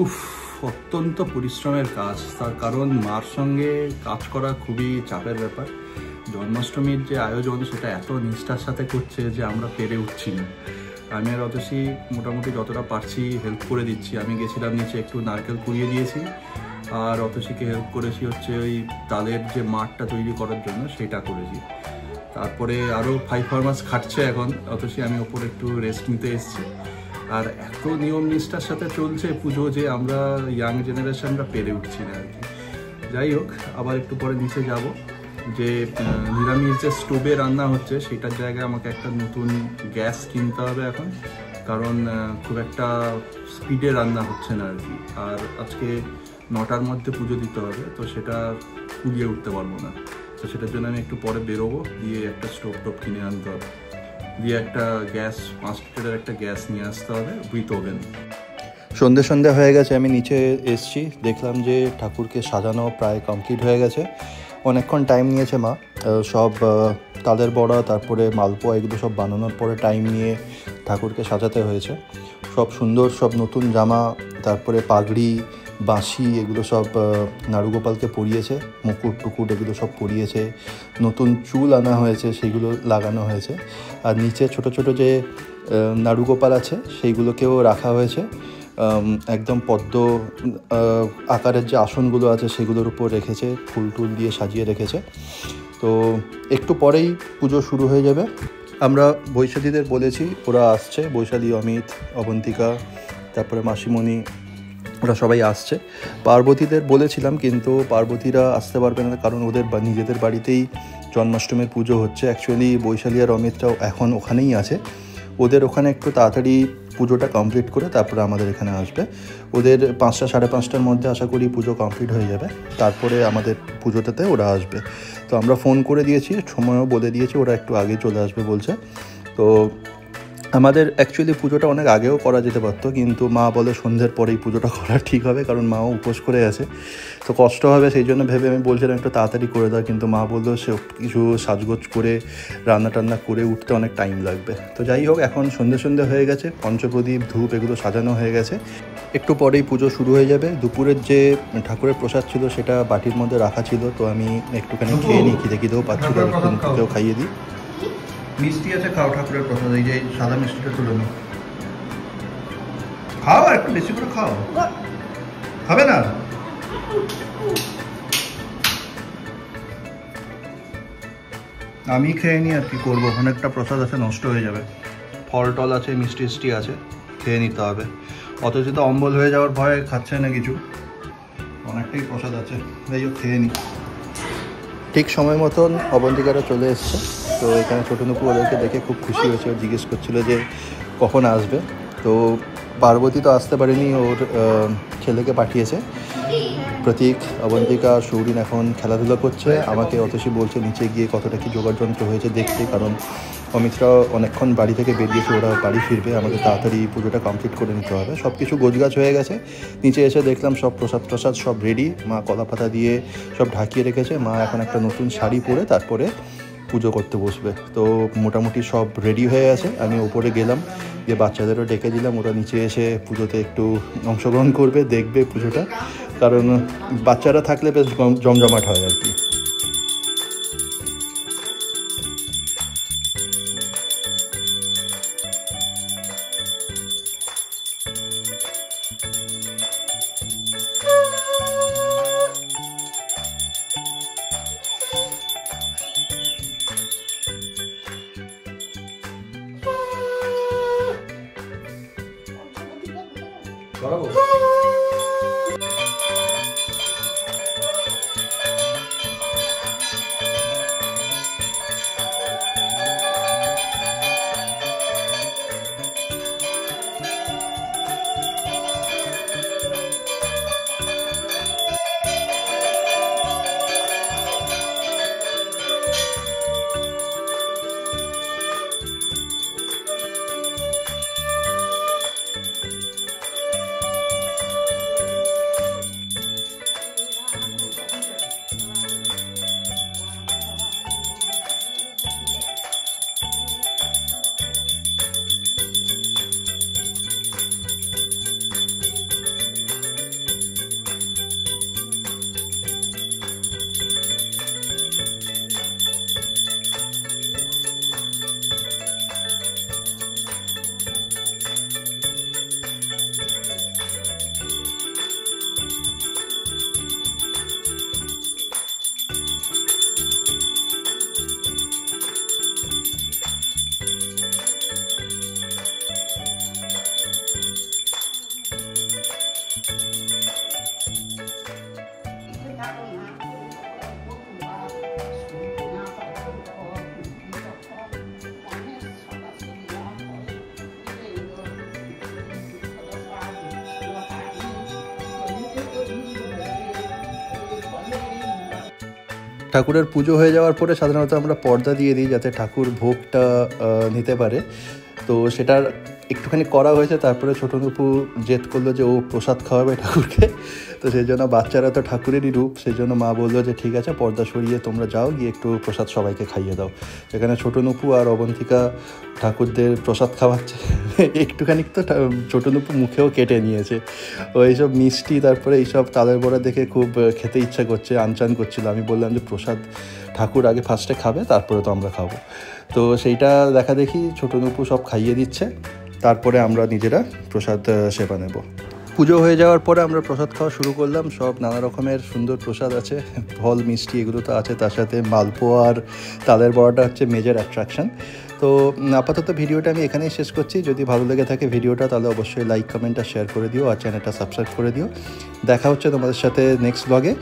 উফ, অত্যন্ত পরিশ্রমের কাজ। তার কারণ মার সঙ্গে কাজ করা খুবই চাপের ব্যাপার। জন্মাষ্টমীর যে আয়োজন সেটা এত নিষ্ঠার সাথে করছে যে আমরা পেরে উঠছি না। আমি আর অতসী মোটামুটি যতটা পারছি হেল্প করে দিচ্ছি। আমি গেছিলাম নিচে, একটু নারকেল কুড়িয়ে দিয়েছি, আর অতসীকে হেল্প করেছি হচ্ছে ওই তালের যে মাঠটা তৈরি করার জন্য সেটা করেছি। তারপরে আরও 5 মাস খাটছে এখন অতসী, আমি ওপরে একটু রেস্ট নিতে এসেছি। আর এত নিয়ম নিষ্ঠার সাথে চলছে পুজো যে আমরা ইয়াং জেনারেশনরা পেরে উঠছি না আর কি। যাই হোক, আবার একটু পরে নিচে যাব। যে নিরামিষ যে স্টোভে রান্না হচ্ছে সেটার জায়গায় আমাকে একটা নতুন গ্যাস কিনতে হবে এখন, কারণ খুব একটা স্পিডে রান্না হচ্ছে না আর কি। আর আজকে 9টার মধ্যে পুজো দিতে হবে, তো সেটা কুলিয়ে উঠতে পারবো না। তো সেটার জন্য আমি একটু পরে বেরোবো, দিয়ে একটা স্টোভ টোভ কিনে আনতে হবে, দিয়ে একটা গ্যাস 5 লিটারের একটা গ্যাস নিয়ে আসতে হবে উইথ ওভেন। সন্ধে হয়ে গেছে, আমি নিচে এসছি, দেখলাম যে ঠাকুরকে সাজানো প্রায় কমপ্লিট হয়ে গেছে। অনেকক্ষণ টাইম নিয়েছে মা, সব তালের বড়া তারপরে মালপোয়া এগুলো সব বানানোর পরে টাইম নিয়ে ঠাকুরকে সাজাতে হয়েছে। সব সুন্দর, সব নতুন জামা, তারপরে পাগড়ি, বাঁশি এগুলো সব নাড়ুগোপালকে পরিয়েছে, মুকুট টুকুট এগুলো সব পরিয়েছে। নতুন চুল আনা হয়েছে, সেইগুলো লাগানো হয়েছে। আর নিচে ছোট ছোট যে নাড়ুগোপাল আছে সেইগুলোকেও রাখা হয়েছে, একদম পদ্ম আকারের যে আসনগুলো আছে সেগুলোর উপর রেখেছে, ফুল টুল দিয়ে সাজিয়ে রেখেছে। তো একটু পরেই পুজো শুরু হয়ে যাবে। আমরা বৈশালীদের বলেছি, ওরা আসছে, বৈশালী, অমিত, অবন্তিকা, তারপরে মাসিমণি, ওরা সবাই আসছে। পার্বতীদের বলেছিলাম কিন্তু পার্বতীরা আসতে পারবে না, কারণ ওদের নিজেদের বাড়িতেই জন্মাষ্টমীর পুজো হচ্ছে। অ্যাকচুয়ালি বৈশালী আর অমিতটাও এখন ওখানেই আছে। ওদের ওখানে একটু তাড়াতাড়ি পুজোটা কমপ্লিট করে তারপরে আমাদের এখানে আসবে। ওদের 5টা সাড়ে 5টার মধ্যে আশা করি পুজো কমপ্লিট হয়ে যাবে, তারপরে আমাদের পুজোটাতে ওরা আসবে। তো আমরা ফোন করে দিয়েছি, সময়ও বলে দিয়েছি, ওরা একটু আগে চলে আসবে বলছে। তো আমাদের অ্যাকচুয়ালি পুজোটা অনেক আগেও করা যেতে পারতো, কিন্তু মা বলে সন্ধ্যের পরেই পুজোটা করা ঠিক হবে, কারণ মাও উপোস করে আছে, তো কষ্ট হবে। সেই জন্য ভেবে আমি বলছিলাম একটু তাড়াতাড়ি করে দাও, কিন্তু মা বললো সে কিছু সাজগোজ করে রান্না টান্না করে উঠতে অনেক টাইম লাগবে। তো যাই হোক, এখন সন্ধে হয়ে গেছে, পঞ্চপ্রদীপ ধূপ এগুলো সাজানো হয়ে গেছে, একটু পরেই পুজো শুরু হয়ে যাবে। দুপুরের যে ঠাকুরের প্রসাদ ছিল সেটা বাটির মধ্যে রাখা ছিল, তো আমি একটুখানি খেয়ে নিই, খিদেও পাচ্ছিল, একটু খাইয়ে দিই। মিষ্টি আছে, খাও ঠাকুরের প্রসাদ, এই যে সাদা মিষ্টিটা তুলে নি, খাও, আর একটু বেশি করে খাও। খাবে না? আমি খেয়ে নিই, আর কি করবো, অনেকটা প্রসাদ আছে, নষ্ট হয়ে যাবে। ফল টল আছে, মিষ্টি আছে, খেয়ে নিতে হবে। অথচ তো অম্বল হয়ে যাওয়ার ভয়ে খাচ্ছে না কিছু, অনেকটাই প্রসাদ আছে, যাই হোক খেয়ে নিই। ঠিক সময় মতন অবন্তিকারা চলে এসছে। তো এখানে ছোটো নুপু ওদেরকে দেখে খুব খুশি হয়েছে, ও জিজ্ঞেস করছিলো যে কখন আসবে। তো পার্বতী তো আসতে পারেনি, ওর ছেলেকে পাঠিয়েছে প্রতীক। অবন্তিকা সৌরিন এখন খেলাধুলা করছে, আমাকে অতসী বলছে নিচে গিয়ে কতটা কি জোগাড় যন্ত্র হয়েছে দেখতে, কারণ অমিতরা অনেকক্ষণ বাড়ি থেকে বেরিয়েছে, ওরা বাড়ি ফিরবে, আমাদের তাড়াতাড়ি পুজোটা কমপ্লিট করে নিতে হবে। সব কিছু গোছগাছ হয়ে গেছে। নিচে এসে দেখলাম সব প্রসাদ সব রেডি, মা কলা পাতা দিয়ে সব ঢাকিয়ে রেখেছে। মা এখন একটা নতুন শাড়ি পরে তারপরে পুজো করতে বসবে। তো মোটামুটি সব রেডি হয়ে আছে। আমি ওপরে গেলাম, যে বাচ্চাদেরও ডেকে দিলাম, ওরা নিচে এসে পুজোতে একটু অংশগ্রহণ করবে, দেখবে পুজোটা, কারণ বাচ্চারা থাকলে বেশ জমজমাট হয় আর কি। ঠাকুরের পুজো হয়ে যাওয়ার পরে সাধারণত আমরা পর্দা দিয়ে দিই যাতে ঠাকুর ভোগটা নিতে পারে। তো সেটার একটুখানি করা হয়েছে, তারপরে ছোটো নুপু জেদ করলো যে ও প্রসাদ খাওয়াবে ঠাকুরকে। তো সেই জন্য বাচ্চারা তো ঠাকুরেরই রূপ, সেই জন্য মা বললো যে ঠিক আছে পর্দা সরিয়ে তোমরা যাও, গিয়ে একটু প্রসাদ সবাইকে খাইয়ে দাও। সেখানে ছোটো নুপু আর অবন্তিকা ঠাকুরদের প্রসাদ খাওয়াচ্ছে। একটুখানি তো ছোটো নুপু মুখেও কেটে নিয়েছে। ও এইসব মিষ্টি তারপরে এইসব তালের বড়া দেখে খুব খেতে ইচ্ছা করছে, আনচান করছিল। আমি বললাম যে প্রসাদ ঠাকুর আগে ফার্স্টে খাবে, তারপরে তো আমরা খাবো। তো সেইটা দেখা দেখি ছোটো নুপু সব খাইয়ে দিচ্ছে, তারপরে আমরা নিজেরা প্রসাদ সেবা নেব। পুজো হয়ে যাওয়ার পরে আমরা প্রসাদ খাওয়া শুরু করলাম। সব নানা রকমের সুন্দর প্রসাদ আছে, ফল মিষ্টি এগুলো তো আছে, তার সাথে মালপোয়া আর তালের বড়াটা হচ্ছে মেজর অ্যাট্রাকশন। তো আপাতত ভিডিওটা আমি এখানেই শেষ করছি। যদি ভালো লেগে থাকে ভিডিওটা তাহলে অবশ্যই লাইক, কমেন্ট আর শেয়ার করে দিও, আর চ্যানেলটা সাবস্ক্রাইব করে দিও। দেখা হচ্ছে তোমাদের সাথে নেক্সট ব্লগে।